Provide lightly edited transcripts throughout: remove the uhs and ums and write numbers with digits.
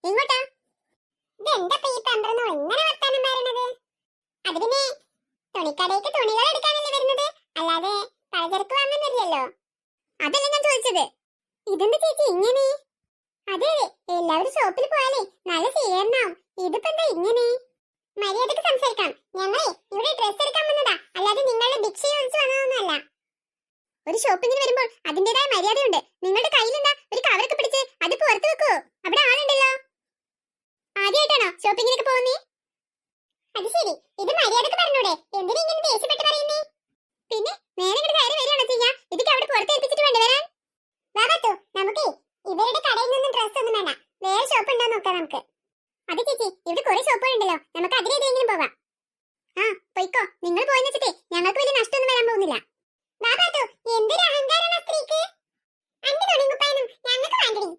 ഇങ്ങോട്ടാ. ഇതെന്താ ഈ പന്ത്രണ്ട് ഇങ്ങനെ വർത്താനം പറയുന്നത്? അത് പിന്നെ തുണിക്കടയ്ക്ക് തുണികൾ എടുക്കാനല്ലേ വരുന്നത്, അല്ലാതെ പലചരക്ക് വാങ്ങുന്നില്ലല്ലോ. അതല്ല ഞാൻ ചോദിച്ചത്. ഇതെന്താ ചേച്ചി ഇങ്ങനെ? അതെ എല്ലാവരും ഷോപ്പിൽ പോയാലേ നല്ല സ്വീകരണാവും. ഇതിപ്പോ എന്താ ഇങ്ങനെ? മര്യാദക്ക് സംസാരിക്കാം. ഞങ്ങളെ ഇവിടെ ഡ്രസ് എടുക്കാൻ വന്നതാ, അല്ലാതെ നിങ്ങളുടെ ഭിക്ഷ ചോദിച്ചു വന്നതൊന്നുമല്ല. ഒരു ഷോപ്പിങ്ങിന് വരുമ്പോൾ അതിന്റേതായ മര്യാദയുണ്ട്. നിങ്ങളുടെ കയ്യിലെന്താ ഒരു കവറൊക്കെ പിടിച്ച് അത് പുറത്ത് വെക്കൂ. അവിടെ ആളുണ്ടല്ലോ. ആദ്യമായിട്ടാണോ ഷോപ്പിങ്ങിനൊക്കെ പോകുന്നേ? അത് ശരി, ഇത് മര്യാദക്ക് പറഞ്ഞൂടെ? എന്തിനാ ഇങ്ങനെ ദേഷ്യപ്പെട്ട് പറയുന്നേ? പിന്നെ നേരെ ഇങ്ങോട്ട് കയറി വരികയാണോ ചെയ്യാ? ഇതൊക്കെ അവിടെ പുറത്ത് ഏൽപ്പിച്ചിട്ട് വേണ്ടേ വരാൻ? ബാബാത്തു, നമുക്ക് ഇവരുടെ കടയിൽ നിന്നും ഡ്രസ് ഒന്നും വേണ്ട, വേറെ ഷോപ്പ് ഉണ്ടോ നോക്കാം നമുക്ക്. അത് ചേച്ചി, ഇവിടെ കുറെ ഷോപ്പുകൾ ഉണ്ടല്ലോ, നമുക്ക് അതിലേതെങ്കിലും പോവാം. ആ പോയിക്കോ, നിങ്ങൾ പോയെന്ന് വെച്ചിട്ടേ ഞങ്ങൾക്ക് വലിയ നഷ്ടമൊന്നും വരാൻ പോകുന്നില്ല. ബാബാത്തു, എന്തൊരു അഹങ്കാരമാണ് സ്ത്രീക്ക്. അന്റെ തുണിക്കുപ്പായൊന്നും ഞങ്ങൾക്ക് വേണ്ടടി.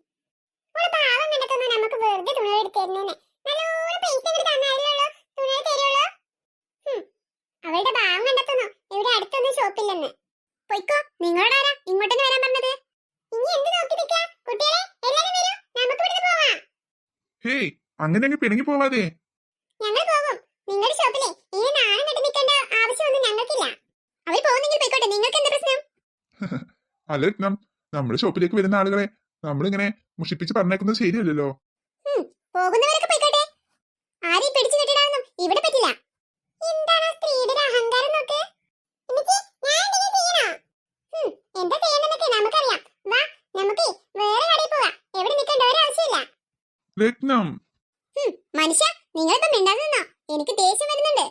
ഒരു പാവം കണ്ടെത്തുന്നു നമുക്ക് വെറുതെ തുണി എടുത്തരുന്നേനെ. നല്ലോണം പൈസ ഇങ്ങോട്ട് തന്നാലല്ലോ തുണി തരുള്ളൂ. അവളുടെ ഭാവം കണ്ടെത്തുന്നു ഇവിടെ അടുത്തൊന്നും ഷോപ്പില്ലെന്ന്. പോയിക്കോ, നിങ്ങളോടാരാ ഇങ്ങോട്ടൊന്ന് വരാൻ പറഞ്ഞത്? ഇനി എന്ത് നോക്കി നിൽക്കാ? കുട്ടികളെ എല്ലാരും വരൂ, നമുക്ക് ഇവിടുന്ന് പോവാം. ഹേയ്, അങ്ങനെ പിണങ്ങി പോവാതെ. ഞങ്ങൾ പോകും. നിങ്ങളുടെ ഷോപ്പിലെ ഇനി നാളെ കെട്ടി നിൽക്കേണ്ട ആവശ്യമൊന്നും ഞങ്ങൾക്കില്ല. അവർ പോകുന്നെങ്കിൽ പോയിക്കോട്ടെ, നിങ്ങൾക്ക് എന്താ പ്രശ്നം? അല്ല രത്നം, നമ്മുടെ ഷോപ്പിലേക്ക് വരുന്ന ആളുകളെ നമ്മളിങ്ങനെ മുഷിപ്പിച്ച് പറഞ്ഞേക്കുന്നത് ശരിയല്ലല്ലോ. പോകുന്നവരൊക്കെ പോയിക്കോട്ടെ, ആരെയും പിടിച്ചു കെട്ടിടാനൊന്നും ഇവിടെ പറ്റില്ല. എന്താണ് സ്ത്രീയുടെ അഹങ്കാരം നോക്ക്. എന്താ ചെയ്യണമെന്നൊക്കെ നമുക്കറിയാം. വാ, നമുക്ക് വേറെ കടയിൽ പോവാം. എവിടെ നിൽക്കേണ്ട ഒരാവശ്യമില്ല. രത്നം, മനുഷ്യ നിങ്ങളിപ്പോ മിണ്ടാതെ നിന്നോ, എനിക്ക് ദേഷ്യം വരുന്നുണ്ട്.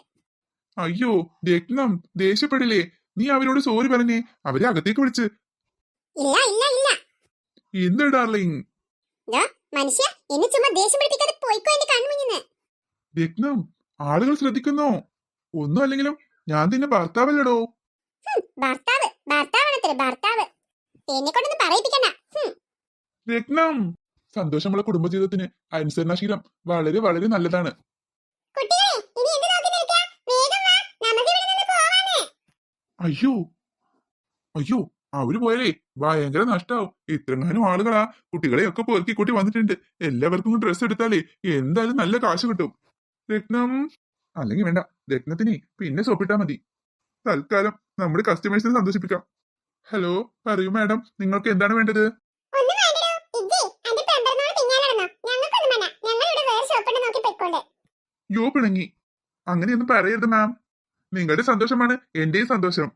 അയ്യോ രത്നം, ദേഷ്യപ്പെടില്ലേ? നീ അവരോട് സോറി പറഞ്ഞേ, അവരെ അകത്തേക്ക് വിളിച്ച്. ഇല്ല ഇല്ല ഇല്ല. എന്താ ഡാർലിംഗ്? മനുഷ്യ എന്നെ ചുമ്മാ ദേഷ്യം പിടിപ്പിക്കാതെ പോയിക്കോ എന്റെ കൺമുന്നിന്ന്. രത്നം, ആളുകൾ ശ്രദ്ധിക്കുന്നോ? ഒന്നും അല്ലെങ്കിലും ഞാൻ നിന്നെ ഭർത്താവല്ലടോ. ഭർത്താവ് ഭർത്താവാണത്രേ, ഭർത്താവ്. എന്നെ കൊണ്ടൊന്നും പറയിപ്പിക്കണ്ട. രത്നം, സന്തോഷമുള്ള കുടുംബജീവിതത്തിന് അനുസരണാശീലം വളരെ വളരെ നല്ലതാണ്. അയ്യോ അയ്യോ, അവര് പോയാലേ ഭയങ്കര നഷ്ടാവും. ഇത്രങ്ങാനും ആളുകളാ കുട്ടികളെയൊക്കെ പെറുക്കി കൂട്ടി വന്നിട്ടുണ്ട്. എല്ലാവർക്കും ഡ്രസ്സ് എടുത്താലേ എന്തായാലും നല്ല കാശ് കിട്ടും. രത്നം, അല്ലെങ്കിൽ വേണ്ട, രത്നത്തിനെ പിന്നെ സോപ്പിട്ടാ മതി. തൽക്കാലം നമ്മുടെ കസ്റ്റമേഴ്സിനെ സന്തോഷിപ്പിക്കാം. ഹലോ, പറയൂ മാഡം, നിങ്ങൾക്ക് എന്താണ് വേണ്ടത്? യോ പിണങ്ങി, അങ്ങനെയൊന്നും പറയരുത് മാം. നിങ്ങളുടെ സന്തോഷമാണ് എന്റെയും സന്തോഷം.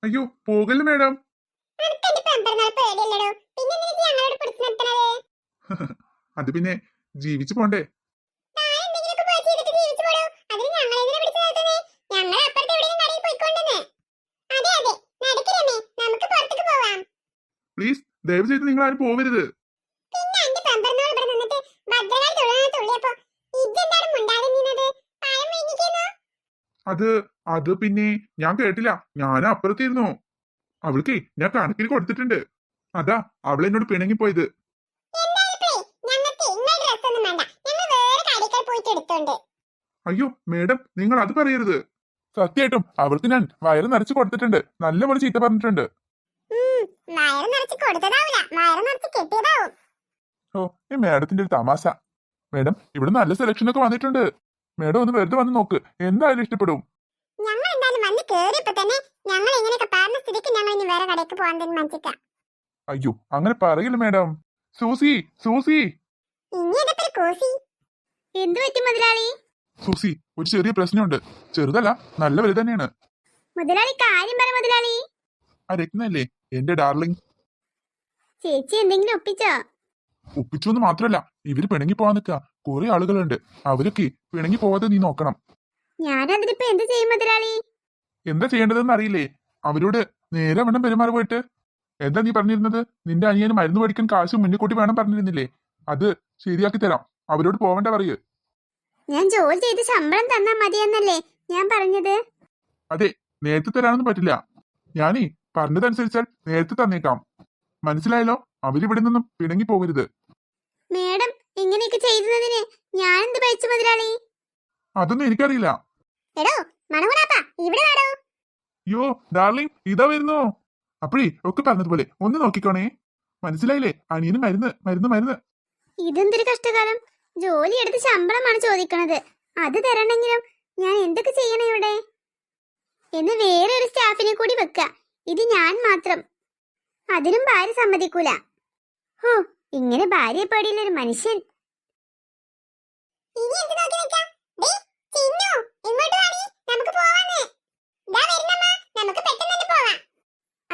അയ്യോ പോകല്ലേ മാഡം. അത് പിന്നെ ജീവിച്ചു പോണ്ടേ. പ്ലീസ്, ദയവ് ചെയ്ത് നിങ്ങൾ ആരും പോവരുത്. അത് പിന്നെ ഞാൻ കേട്ടില്ല, ഞാൻ അപ്പുറത്തിരുന്നു. അവൾക്കേ ഞാൻ കണക്കിന് കൊടുത്തിട്ടുണ്ട്. അതാ അവൾ എന്നോട് പിണങ്ങിപ്പോയത്. അയ്യോ മേഡം, നിങ്ങൾ അത് പറയരുത്. സത്യമായിട്ടും അവൾക്ക് ഞാൻ വയറ് നിറച്ച് കൊടുത്തിട്ടുണ്ട്. നല്ലപോലെ ചീത്ത പറഞ്ഞിട്ടുണ്ട്. ഓ, ഈ മേഡത്തിന്റെ ഒരു തമാശ. മേഡം, ഇവിടെ നല്ല സെലക്ഷൻ ഒക്കെ വന്നിട്ടുണ്ട്. മേഡം ഒന്ന് വെറുതെ വന്ന് നോക്ക്, എന്തായാലും ഇഷ്ടപ്പെടും. അയ്യോ അങ്ങനെ പറയില്ല മേഡം. സൂസി, സൂസി, സൂസി, ഒരു ചെറിയ പ്രശ്നമുണ്ട്. ചെറുതല്ല, നല്ല വലുത് തന്നെയാണ്. ആ രത്നല്ലേ എന്റെ ഡാർലിംഗ്. ചേച്ചി എന്തെങ്കിലും ഒപ്പിച്ചോ? ഒപ്പിച്ചു എന്ന് മാത്രല്ല, ഇവര് പിണങ്ങി പോവാൻ നിൽക്കുക. കുറെ ആളുകളുണ്ട്, അവരൊക്കെ പിണങ്ങി പോവാതെ നീ നോക്കണം. ഞാനതിനിപ്പോ എന്ത് ചെയ്യും മുതലാളി? എന്താ ചെയ്യേണ്ടതെന്ന് അറിയില്ലേ? അവരോട് നേരെ വേണം പെരുമാറി പോയിട്ട്. എന്താ നീ പറഞ്ഞിരുന്നത്? നിന്റെ അനിയന് മരുന്ന് മേടിക്കാൻ കാശ് മുന്നിക്കൂട്ടി വേണം പറഞ്ഞിരുന്നില്ലേ? അത് ശരിയാക്കി തരാം. അവരോട് പോവണ്ട പറയ്. ഞാൻ ജോലി ചെയ്ത് ശമ്പളം തന്നാ മതിയെന്നല്ലേ ഞാൻ പറഞ്ഞത്? അതെ, നേരത്തെ തരാനൊന്നും പറ്റില്ല. ഞാനീ പറഞ്ഞതനുസരിച്ചാൽ നേരത്തെ തന്നേക്കാം. മനസ്സിലായല്ലോ? അവരിവിടെ നിന്നും പിണങ്ങി പോകരുത്. മേഡം ഇങ്ങനെയൊക്കെ ചെയ്യുന്നതിന് ഞാൻ എന്ത് പഴിച്ചു മുതലാളി? അതൊന്നും എനിക്കറിയില്ല. എടോ മണമുറാപ്പ, ഇവിടെ വാടോ. യോ ഡാർലിംഗ് ഇതാ വരുന്നു. അപ്പഴേ ഒക്കെ പറഞ്ഞതുപോലെ ഒന്ന് നോക്കിക്കോണേ. മനസ്സിലായില്ലേ? അനിയന് മരുന്ന് മരുന്ന് മരുന്ന്. ഇതെന്തൊരു കഷ്ടകാലം. ജോലി എടുത്ത് ശമ്പളമാണ് ചോദിക്കണത്. അത് തരണമെങ്കിലും ഞാൻ എന്തൊക്കെ ചെയ്യണം ഇവിടെ? എന്ന് വേറെ ഒരു സ്റ്റാഫിനെ കൂടി വെക്ക. ഇത് ഞാൻ മാത്രം. അതിനും ഭാര്യ സമ്മതിക്കൂല. ഹോ, ഇങ്ങനെ ഭാര്യയെ പേടിയുള്ള ഒരു മനുഷ്യൻ.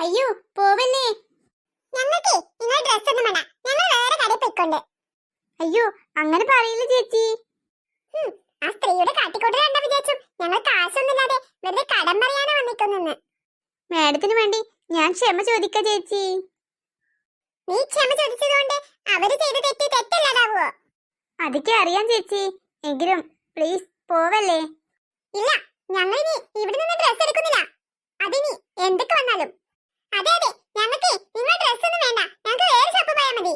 അയ്യോ പോവല്ലേ. അയ്യോ അങ്ങനെ പറയില്ല ചേച്ചി. ആ സ്ത്രീയുടെ കാട്ടിക്കൂട്ടൽ കണ്ടാ വിചാരിച്ചു ഞങ്ങൾ കാശൊന്നുമില്ലാതെ വെറുതെ കടം പറയാനാ വന്നിട്ടുന്നെന്ന്. മാഡത്തിന് വേണ്ടി ഞാൻ ക്ഷമ ചോദിക്ക ചേച്ചി. നീ ക്ഷമ ചോദിച്ചതുകൊണ്ട് അവര് ചെയ്ത തെറ്റ് തെറ്റല്ലാതാവോ? അതൊക്കെ അറിയാം ചേച്ചി. എങ്കിലും പ്ലീസ് പോവല്ലേ. ഇല്ല, ഞങ്ങൾ ഇനി ഇവിടെ നിന്ന് ഡ്രസ് എടുക്കുന്നില്ല. അതിനി എന്തൊക്കെ വന്നാലും. അതെ അതെ, ഞങ്ങൾക്ക് നിങ്ങൾ ഡ്രസ് ഒന്നും വേണ്ട. ഞങ്ങൾക്ക് വേറെ ഷോപ്പ് പോയാൽ മതി.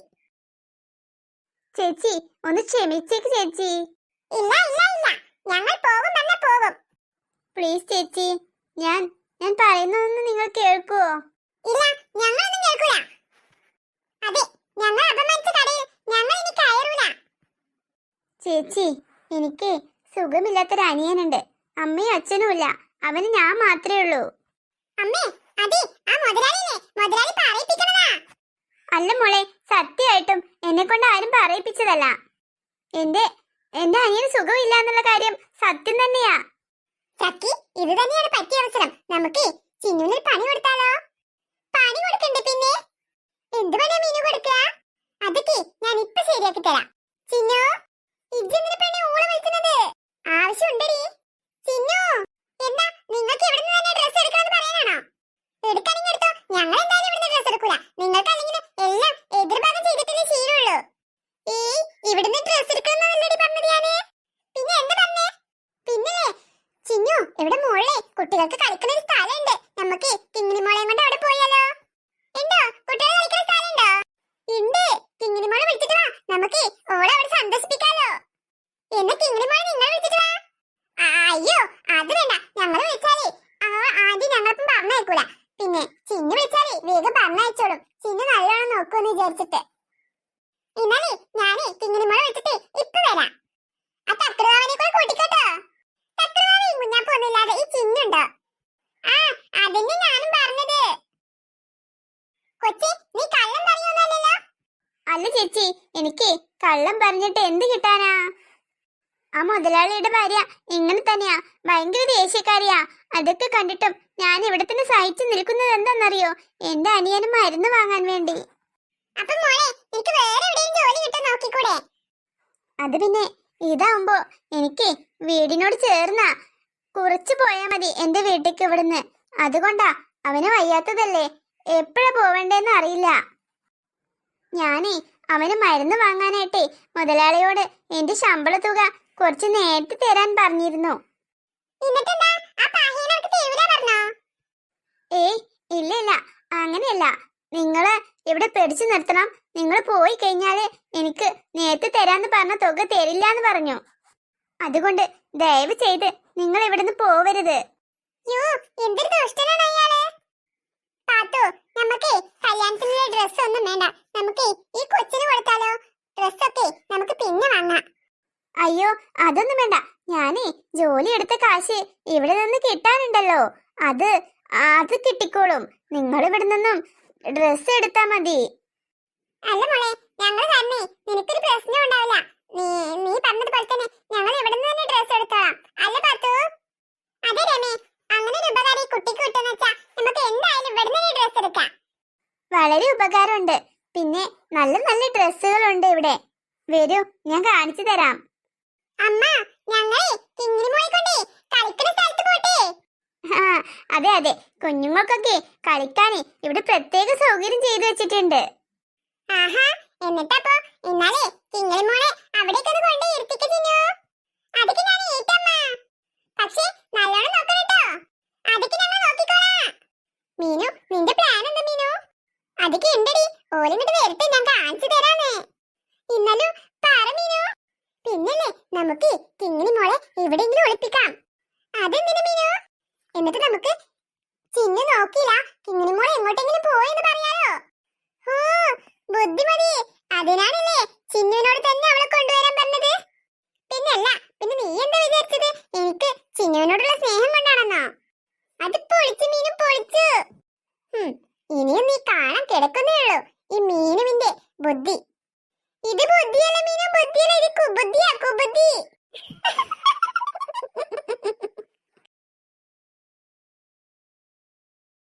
ചേച്ചി ഒന്ന് ക്ഷമിച്ചേക്ക് ചേച്ചി. ഇല്ല ഇല്ല ഇല്ല, ഞങ്ങൾ പോകും തന്നെ പോകും. പ്ലീസ് ചേച്ചി, ഞാൻ പറയുന്നതൊന്ന് നിങ്ങൾ കേൾക്കുവോ? ഇല്ല, ഞങ്ങളൊന്നും കേൾക്കൂല. അതെ, ഞങ്ങൾ അപമാനിച്ച കടയിൽ ഞങ്ങൾ ഇനി കയറൂല. ചേച്ചി, എനിക്ക് സുഖമില്ലാത്തൊരു അനിയനുണ്ട്. അമ്മയും അച്ഛനും ഇല്ല. അവന് ഞാൻ മാത്രമേ ഉള്ളൂ. അമ്മേ, അതെ ആ മുതലാളിനെ മുതലാളി പറയിപ്പിക്കണതാ. അല്ല മോളെ, സത്യമായിട്ടും എന്നെ കൊണ്ട് ആരും പറയിപ്പിച്ചതല്ല. എന്റെ അനിയന് സുഖമില്ല എന്നുള്ള കാര്യം സത്യം തന്നെയാ. ചക്കി, ഇത് തന്നെയാണ് പറ്റിയ അവസരം. നമുക്ക് ചിന്നുവിന് പണി കൊടുത്താലോ? പണി കൊടുക്കണ്ടേ പിന്നെ? എന്ത് പണിയാ മീനു കൊടുക്കുക? അതൊക്കെ ഞാൻ ഇപ്പൊ ശരിയാക്കി തരാം. ചിന്നു, ഇജ്ജെന്തിനാ പെണ്ണെ ഊള വിളിക്കുന്നത്? ആവശ്യമുണ്ടടി. ചിന്നു, എന്താ നിങ്ങൾക്ക് ഇവിടുന്ന് തന്നെ ഡ്രസ് എടുക്കണമെന്ന് പറയാനാണോ? എടുക്കണമെങ്കിൽ എടുത്തോ. ഞങ്ങൾ എന്തായാലും ഇവിടുന്ന് ഡ്രസ് എടുക്കൂല. നിങ്ങൾക്ക് അല്ലെങ്കിൽ എല്ലാം എതിർഭാഗം ചെയ്തിട്ടല്ലേ ശീലമുള്ളൂ. ഇവിടുന്ന് ഡ്രസ് എടുക്കണമെന്നല്ലേ പറഞ്ഞത് ഞാന്? പിന്നെ എന്താ പറഞ്ഞേ? പിന്നല്ലേ ചിന്നു, ഇവിടെ മോളെ കുട്ടികൾക്ക് കളിക്കുന്ന ഒരു സ്ഥലമുണ്ട്. നമുക്ക് കിങ്ങിണി മോളെയും കൊണ്ട് അവിടെ പോയാലോ? ഉണ്ടോ? കുട്ടികൾ കളിക്കുന്ന സ്ഥലമുണ്ടോ? ഉണ്ട്. കിങ്ങിണി മോളെ വിളിച്ചിട്ട് വാ. നമുക്ക് ഓളെ അവിടെ സന്തോഷിപ്പിക്കാലോ. എന്നാ കിങ്ങിണി മോളെ നിങ്ങൾ വിളിച്ചിട്ട് വാ. അയ്യോ അത് വേണ്ട. ഞങ്ങൾ വിളിച്ചാലേ ആദ്യം ഞങ്ങളൊപ്പം പറഞ്ഞയക്കൂല. പിന്നെ ചിന്നു വിളിച്ചാലേ വേഗം പറഞ്ഞയച്ചോളും. ചിന്നു നല്ലോണം നോക്കുമെന്ന് വിചാരിച്ചിട്ട്. എന്നാലേ ഞാനേ കിങ്ങിണി മോളെ വിളിച്ചിട്ട് ഇപ്പൊ വരാം. ആ തക്കടുവാവനെ കൂടെ കൂട്ടിക്കോട്ടോ. തക്കടുവാവയും കുഞ്ഞാപ്പൊന്നുമില്ലാതെ ഈ ചിന്നുണ്ടോ? ആ അതന്നെ ഞാനും പറഞ്ഞത്. കൊച്ചി, നീ കള്ളം പറയുന്നല്ലോ? അല്ല ചേച്ചി, എനിക്ക് കള്ളം പറഞ്ഞിട്ട് എന്ത് കിട്ടാനാ? ആ മുതലാളിയുടെ ഭാര്യ ഇങ്ങനെ തന്നെയാ, ഭയങ്കര ദേഷ്യക്കാരിയാ. അതൊക്കെ കണ്ടിട്ടും ഞാൻ ഇവിടെ തന്നെ സഹിച്ചു നിൽക്കുന്നത് എന്താണെന്നറിയോ? എന്റെ അനിയന് മരുന്ന് വാങ്ങാൻ വേണ്ടി. അപ്പൊ മോളെ, എനിക്ക് വേറെ എവിടെയും ജോലി കിട്ടാൻ നോക്കിക്കൂടെ? അത് പിന്നെ ഇതാവുമ്പോ എനിക്ക് വീടിനോട് ചേർന്ന കുറച്ച് പോയാ മതി എന്റെ വീട്ടിലേക്ക് ഇവിടുന്ന്. അതുകൊണ്ടാ, അവന് വയ്യാത്തതല്ലേ, എപ്പോഴാ പോവേണ്ടേന്ന് അറിയില്ല. ഞാനേ അവന് മരുന്ന് വാങ്ങാനായിട്ടേ മുതലാളിയോട് എന്റെ ശമ്പള തുക കുറച്ച് നേരത്തെ തരാൻ പറഞ്ഞിരുന്നു. ഏയ് ഇല്ല ഇല്ല, അങ്ങനെയല്ല. നിങ്ങള് ഇവിടെ പിടിച്ചു നിർത്തണം. നിങ്ങൾ പോയി കഴിഞ്ഞാല് എനിക്ക് നേരത്തെ തരാന്ന് പറഞ്ഞ തുക തരില്ല എന്ന് പറഞ്ഞു. അതുകൊണ്ട് ദയവ് ചെയ്ത് നിങ്ങൾ ഇവിടുന്ന് പോവരുത്. നമുക്ക് കല്യാണത്തിനുള്ള ഡ്രസ് ഒന്നും വേണ്ട. നമുക്ക് ഈ കൊച്ചിന് കൊടുത്താലോ? ഡ്രസ്സൊക്കെ നമുക്ക് പിന്നെ വാങ്ങാം. അയ്യോ അതൊന്നും വേണ്ട. ഞാനേ ജോലി എടുത്ത കാശ് ഇവിടെ നിന്ന് കിട്ടാനുണ്ടല്ലോ. അത് കിട്ടിക്കോളും. നിങ്ങൾ ഇവിടെ നിന്നും ഡ്രസ് എടുത്താ മതി. അല്ല മോളെ, ഞങ്ങൾ തന്നെ നിനക്കൊരു പ്രശ്നം ഉണ്ടാവില്ല. നീ പറഞ്ഞതുപോലെ തന്നെ ഞങ്ങൾ ഇവിടെ നിന്ന് തന്നെ ഡ്രസ് എടുത്തോളാം. അല്ല പാത്തു? അതെ രമേ, അങ്ങനെ ഒരു ഉപകാരം ഈ കുട്ടിക്ക് കിട്ടുന്ന വെച്ചാ നമുക്ക് എന്തായാലും ഇവിടെ നിന്ന് ഡ്രസ് എടുക്കാം. വളരെ ഉപകാരമുണ്ട്. പിന്നെ നല്ല നല്ല ഡ്രസ്സുകളുണ്ട് ഇവിടെ. വരൂ, ഞാൻ കാണിച്ചു തരാം. അമ്മ, ഞങ്ങളെ കിങ്ങിണി മോളെ കൊണ്ട് കളിക്കുന്ന സ്ഥലത്ത് പോട്ടെ. അതെ അതെ, കുഞ്ഞുങ്ങൾക്കൊക്കെ കളിക്കാനേ ഇവിടെ പ്രത്യേക സൗകര്യം ചെയ്തു വെച്ചിട്ടുണ്ട്. ആഹാ, എന്നിട്ടപ്പോ ഇന്നാലേ കിങ്ങിണി മോളെ അവിടേക്കൊന്ന് കൊണ്ട് ഇരുത്തിക്ക് ചിന്നു. അതൊക്കെ ഞാൻ ഏറ്റമ്മ. പക്ഷേ നല്ലോണം നോക്കണം കേട്ടോ. അതൊക്കെ ഞങ്ങൾ നോക്കിക്കോളാം. മീനു, നിന്റെ പ്ലാൻ എന്താ മീനു? അതൊക്കെ ഉണ്ടടി. ഓലിങ്ങോട്ട് വരട്ടെ, ഞാൻ കാണിച്ചു തരാന്ന്. ഇന്നലും പറ മീനു. പിന്നല്ലേ നമുക്ക് കിങ്ങിണി മോളെ എവിടെയെങ്കിലും ഒളിപ്പിക്കാം. അതെന്തിനു മീനു? എന്നിട്ട് നമുക്ക് ചിന്നു നോക്കില്ല കിങ്ങിണിമോൾ എങ്ങോട്ടെങ്കിലും പോയെന്ന് പറയാലോ. ഓ ബുദ്ധിമതി, അതിനാണല്ലേ ചിന്നുവിനോട് തന്നെ അവളെ കൊണ്ടുവരാൻ പറഞ്ഞത്. പിന്നല്ല, പിന്നെ നീ എന്താ വിചാരിച്ചത്, എനിക്ക് ചിന്നുവിനോടുള്ള സ്നേഹം കൊണ്ടാണെന്നോ? അത് പൊളിച്ചു മീനും പൊളിച്ചു. ഇനിയും നീ കാണാൻ കിടക്കുന്നേ ഉള്ളൂ ഈ മീനുവിന്റെ ബുദ്ധി. ഇത് ബുദ്ധിയല്ല മീനും, ബുദ്ധിയല്ല, ഇത് കുബുദ്ധിയാ കുബുദ്ധി.